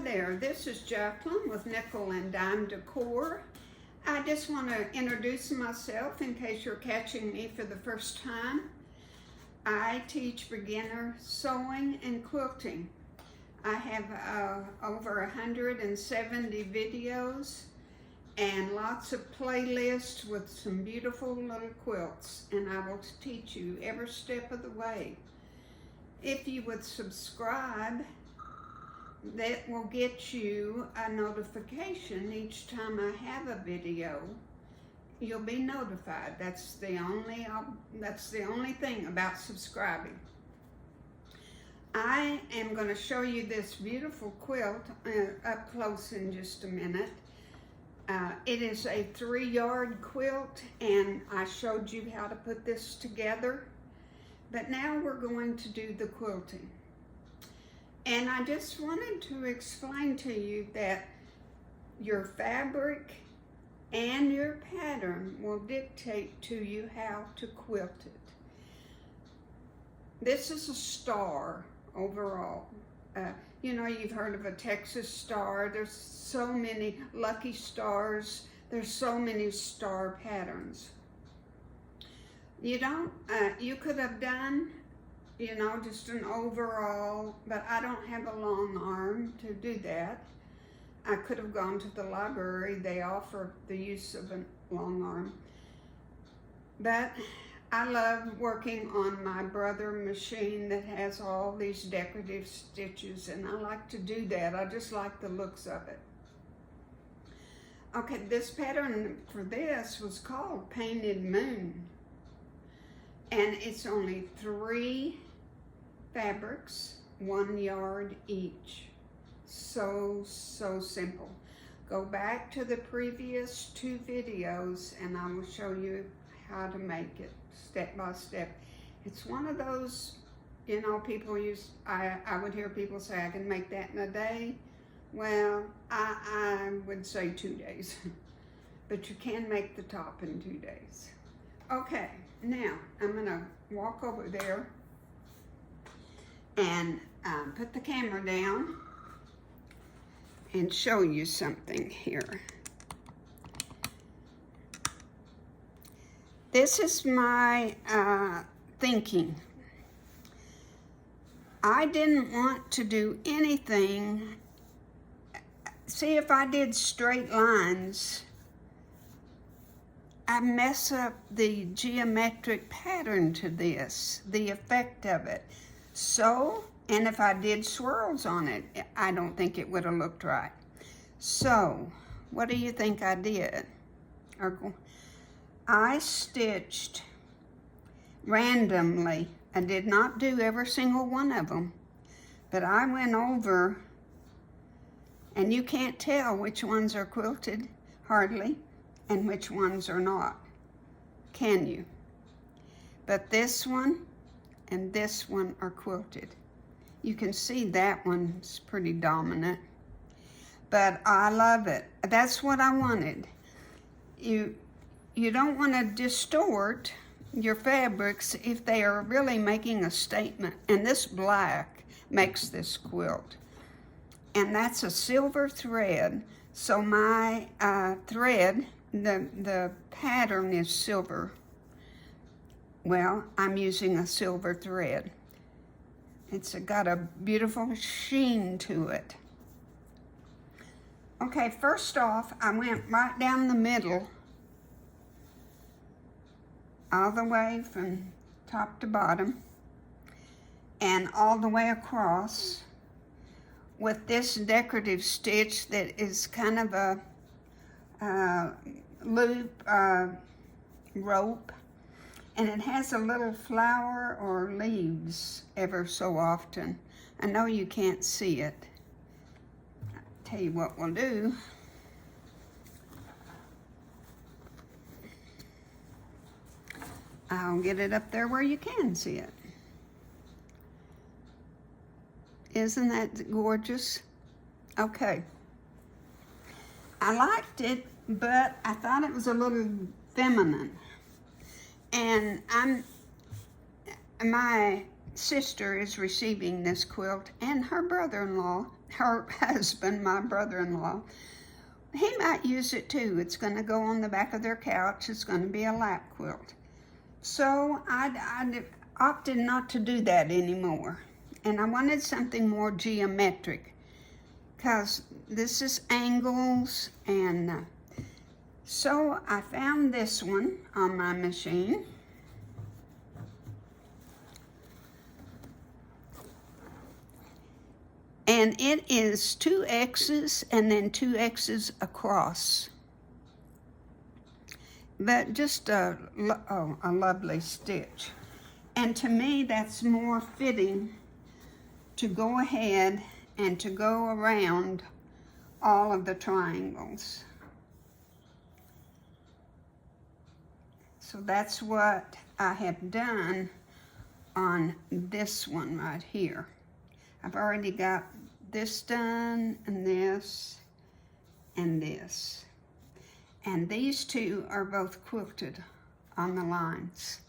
there, this is Jacqueline with Nickel and Dime Decor. I just want to introduce myself in case you're catching me for the first time. I teach beginner sewing and quilting. I have over 170 videos and lots of playlists with some beautiful little quilts, and I will teach you every step of the way. If you would subscribe, that will get you a notification each time I have a video. You'll be notified. That's the only thing about subscribing. I am going to show you this beautiful quilt up close in just a minute. It is a 3-yard quilt, and I showed you how to put this together. But now we're going to do the quilting. And I just wanted to explain to you that your fabric and your pattern will dictate to you how to quilt it. This is a star overall. You know, you've heard of a Texas star. There's so many lucky stars. There's so many star patterns. You could have done, you know, just an overall, but I don't have a long arm to do that. I could have gone to the library. They offer the use of a long arm. But I love working on my Brother machine that has all these decorative stitches, and I like to do that. I just like the looks of it. Okay, this pattern for this was called Painted Moon. And it's only 3 fabrics, 1 yard each. So simple. Go back to the previous 2 videos and I will show you how to make it step by step. It's one of those, you know, I would hear people say, I can make that in a day. Well, I would say 2 days, but you can make the top in 2 days. Okay, now I'm gonna walk over there and put the camera down and show you something here. This is my thinking. I didn't want to do anything. See, if I did straight lines, I mess up the geometric pattern to this, the effect of it. So, and if I did swirls on it, I don't think it would have looked right. So, what do you think I did? I stitched randomly. I did not do every single one of them, but I went over, and you can't tell which ones are quilted, hardly, and which ones are not, can you? But this one and this one are quilted. You can see that one's pretty dominant, but I love it. That's what I wanted. You don't want to distort your fabrics if they are really making a statement, and this black makes this quilt. And that's a silver thread, so my thread, the pattern is silver. Well, I'm using a silver thread. It's got a beautiful sheen to it. Okay, first off, I went right down the middle, all the way from top to bottom, and all the way across with this decorative stitch that is kind of a loop rope, and it has a little flower or leaves ever so often. I know you can't see it. I'll tell you what we'll do. I'll get it up there where you can see it. Isn't that gorgeous? Okay. I liked it, but I thought it was a little feminine. And my sister is receiving this quilt, and her brother-in-law her husband, my brother-in-law, he might use it too. It's going to go on the back of their couch. It's going to be a lap quilt. So I opted not to do that anymore. And I wanted something more geometric, because this is angles, and so I found this one on my machine. And it is 2 X's and then 2 X's across. But just a lovely stitch. And to me, that's more fitting to go ahead and to go around all of the triangles. So that's what I have done on this one right here. I've already got this done, and this, and this. And these two are both quilted on the lines.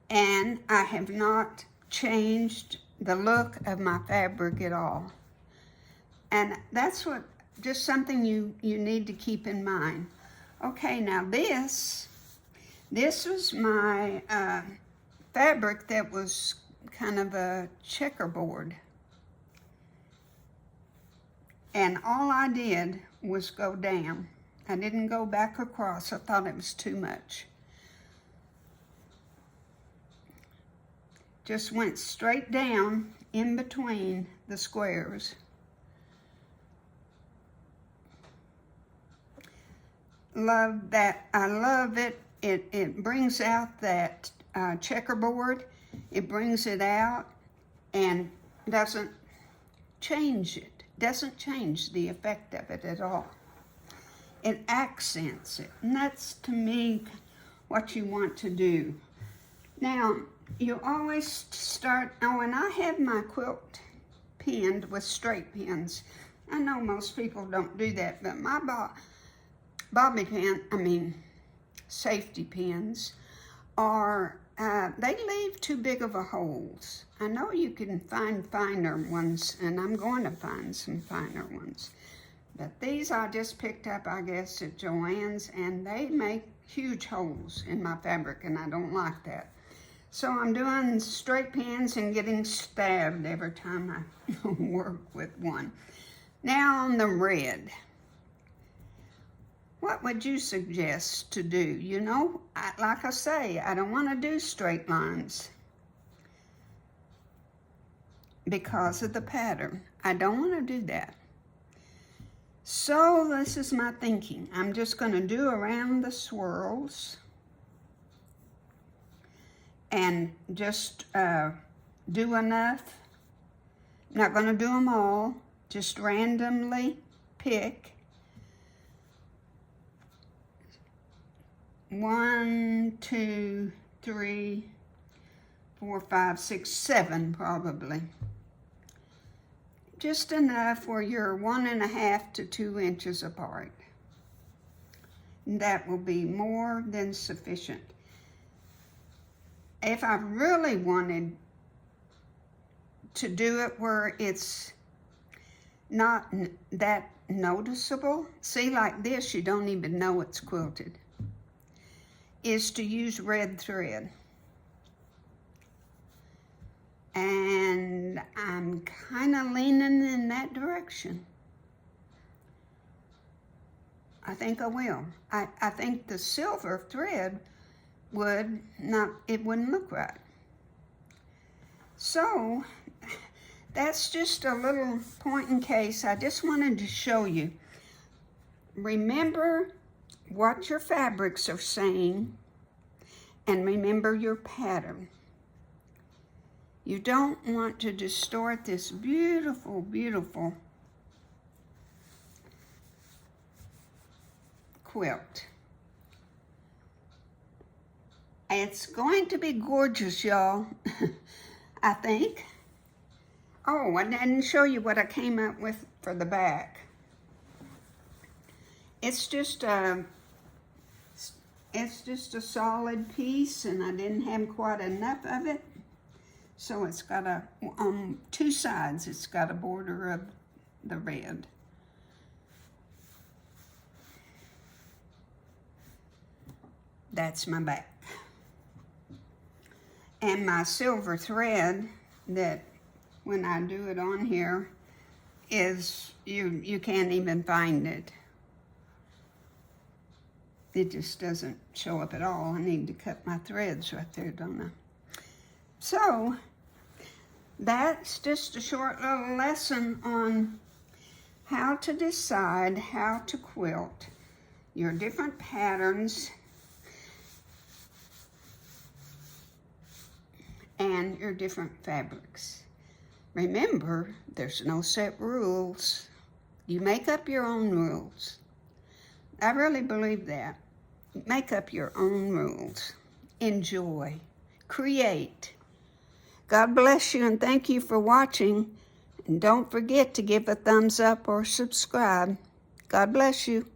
And I have not changed the look of my fabric at all. And that's what, just something you need to keep in mind. Okay, now this was my fabric that was kind of a checkerboard. And all I did was go down. I didn't go back across. I thought it was too much. Just went straight down in between the squares. Love that. I love it. It brings out that checkerboard. It brings it out and doesn't change it. Doesn't change the effect of it at all. It accents it, and that's, to me, what you want to do. Now, you always start, and I have my quilt pinned with straight pins. I know most people don't do that, but my safety pins are, they leave too big of a holes. I know you can find finer ones, and I'm going to find some finer ones. But these I just picked up, I guess, at Joann's, and they make huge holes in my fabric, and I don't like that. So I'm doing straight pins and getting stabbed every time I work with one. Now on the red. What would you suggest to do? You know, like I say, I don't want to do straight lines because of the pattern. I don't want to do that. So this is my thinking. I'm just going to do around the swirls and just do enough. I'm not going to do them all. Just randomly pick 1, 2, 3, 4, 5, 6, 7 probably. Just enough where you're 1.5 to 2 inches apart. That will be more than sufficient. If I really wanted to do it where it's not that noticeable, see, like this, you don't even know it's quilted, is to use red thread. And I'm kind of leaning in that direction. I think I will. I think the silver thread it wouldn't look right. So that's just a little point in case. I just wanted to show you. Remember what your fabrics are saying, and remember your pattern. You don't want to distort this beautiful, beautiful quilt. It's going to be gorgeous, y'all, I think. Oh, I didn't show you what I came up with for the back. It's just a solid piece, and I didn't have quite enough of it. So it's got on 2 sides, it's got a border of the red. That's my back. And my silver thread that when I do it on here is, you can't even find it. It just doesn't show up at all. I need to cut my threads right there, don't I? So, that's just a short little lesson on how to decide how to quilt your different patterns and your different fabrics. Remember, there's no set rules. You make up your own rules. I really believe that. Make up your own rules. Enjoy. Create. God bless you and thank you for watching. And don't forget to give a thumbs up or subscribe. God bless you.